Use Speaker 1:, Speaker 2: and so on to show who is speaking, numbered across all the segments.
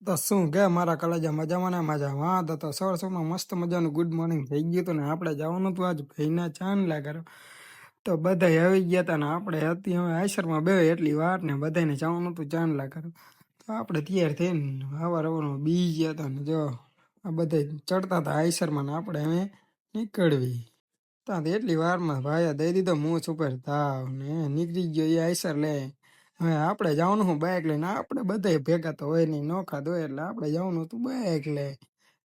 Speaker 1: તો શું કે મારા કલેજા મજામાં ને મજામાં તો સવાર સવારમાં મસ્ત મજાનું ગુડ મોર્નિંગ થઈ ગયું હતું ને આપણે જવાનું હતું આજ ભાઈના ચાંદલા કરો. તો બધા આવી ગયા હતા ને આપણે હતી હવે આઈસરમાં બે એટલી વાર ને બધાને જવાનું હતું ચાંદલા કરો. તો આપણે તૈયાર થઈને સવાર સવારમાં બી ગયા હતા ને જો આ બધા ચડતા હતા આઈસરમાં ને આપણે હવે નીકળવી ત્યાં એટલી વારમાં ભાઈએ દઈ દીધો મૂછ ઉપર તાવ ને નીકળી ગયો એ આઈસર લે. હવે આપણે જવાનું હું બાઇક લઈને આપણે બધા ભેગા તો હોય નહીં નોખા દો એટલે આપણે જવાનું હતું બાઇક લે.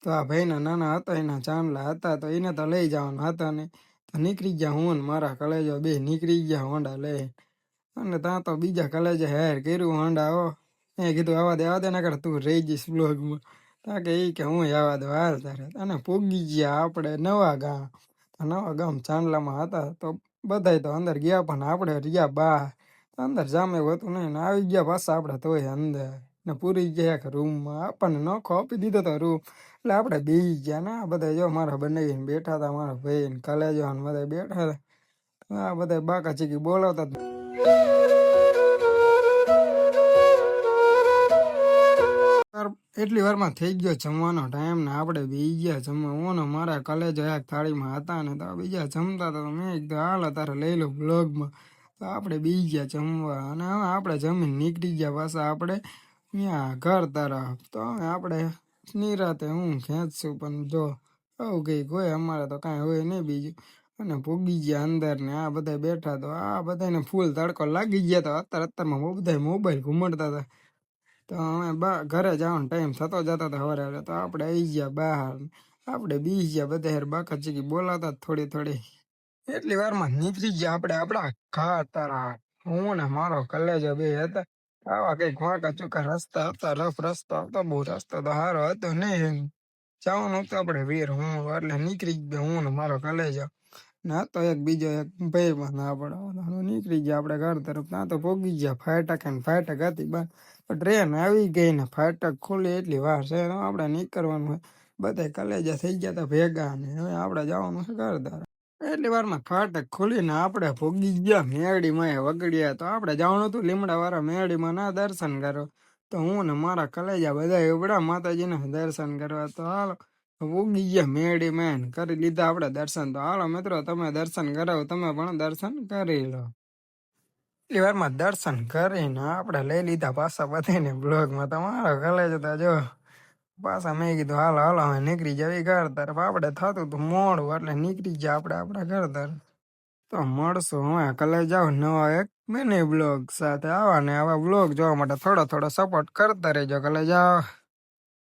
Speaker 1: તો આ ભાઈના નાના હતા એના ચાંદલા હતા તો એને તો લઈ જવાના હતા ને તો નીકળી ગયા હું ને મારા કલેજો બે નીકળી ગયા હોન્ડા લઈ. અને ત્યાં તો બીજા કલેજે હેર કર્યું હોન્ડા હો. એ કીધું આવા દે ના કર તું રહી જઈશ બ્લોગમાં. ત્યાં કે એ કે હું આવા દો હાલ તારે અને પૂગી ગયા આપણે નવા ગામ. નવા ગામ ચાંદલામાં હતા તો બધાય તો અંદર ગયા પણ આપણે રહ્યા બહાર. અંદર જામે હોતું નહીં ને આવી ગયા પાછા આપણે તોય અંદર ને પૂરી ગયા એક રૂમમાં આપણને નોખો આપી દીધો તો રૂમ એટલે આપણે બેસી ગયા ને આ બધા જો મારા બનાવીને બેઠા હતા મારા ભાઈ ને કલેજો ને બધા બેઠા હતા આ બધા બાકા ચીકી બોલાવતા એટલી વારમાં થઈ ગયો જમવાનો ટાઈમ ને આપણે બેસી ગયા જમવા હું મારા કલેજો એક થાળીમાં હતા ને તો બીજા જમતા હતા તો મેં કીધું હાલ તારે લઈ લો બ્લોગમાં. તો આપણે બેસી ગયા જમવા અને હવે આપણે જમીન નીકળી ગયા પાછા આપણે ત્યાં ઘર તરફ. તો હવે આપણે નિરાતે હું ખેંચશું પણ જો આવું કંઈ હોય અમારે તો કાંઈ હોય નહીં બીજું. અને પૂગી ગયા અંદર ને આ બધા બેઠા તો આ બધાને ફૂલ તડકો લાગી ગયા તો અત્યારમાં બધા મોબાઈલ ઘૂમડતા હતા. તો અમે ઘરે જવાનો ટાઈમ થતો જતો હતો સવારે તો આપણે આવી ગયા બહાર. આપણે બી ગયા બધા યાર બાકા ચીકી બોલાતા થોડી થોડી એટલી વારમાં નીકળી ગયા આપણે આપણા ઘર તરફ. હું ને મારો કલેજો બે હતા આવા કઈક વાંકા ચૂકા રસ્તા હતા રફ રસ્તો હતો બહુ રસ્તો તો સારો હતો નહીં જવાનું હતું આપણે વીર હું એટલે નીકળી ગયો હું ને મારો કલેજો ને હતો એક બીજો એક ભાઈ બંધ આપણો નીકળી ગયા આપણે ઘર તરફ. ત્યાં તો પોગી ગયા ફાટક ને ફાટક હતી બસ ટ્રેન આવી ગઈ ને ફાટક ખુલી એટલી વાર છે તો આપણે નીકળવાનું હોય બધા કલેજા થઈ ગયા હતા ભેગા ને હવે આપણે જવાનું છે ઘર તરફ. એટલી વારમાં ફાટક ખોલીને આપણે ભોગી ગયા મેરડીમાં વગડ્યા તો આપણે જવાનું હતું લીમડા વાળા મેરડીમાં ના દર્શન કરો. તો હું ને મારા કલેજા બધા એવડા માતાજીના દર્શન કરવા તો હાલો ઉગી ગયા મેરડીમાં કરી લીધા આપણે દર્શન. તો હાલો મિત્રો તમે દર્શન કરાવો તમે પણ દર્શન કરી લો. એટલી વારમાં દર્શન કરીને આપણે લઈ લીધા પાછા બધાને બ્લોગમાં તમારો કલેજો તો જો પાછા મેં કીધું હાલો હાલો અમે નીકળી જાવી ઘર તરફ. આપણે થતું હતું મોડું એટલે નીકળી ગયા આપણે આપણા ઘર તરફ. તો મળશું હવે કલે જાઓ નવા એક મિની બ્લોગ સાથે આવા ને આવા બ્લોગ જોવા માટે થોડો થોડો સપોર્ટ કરતા રહેજો કલે જાઓ.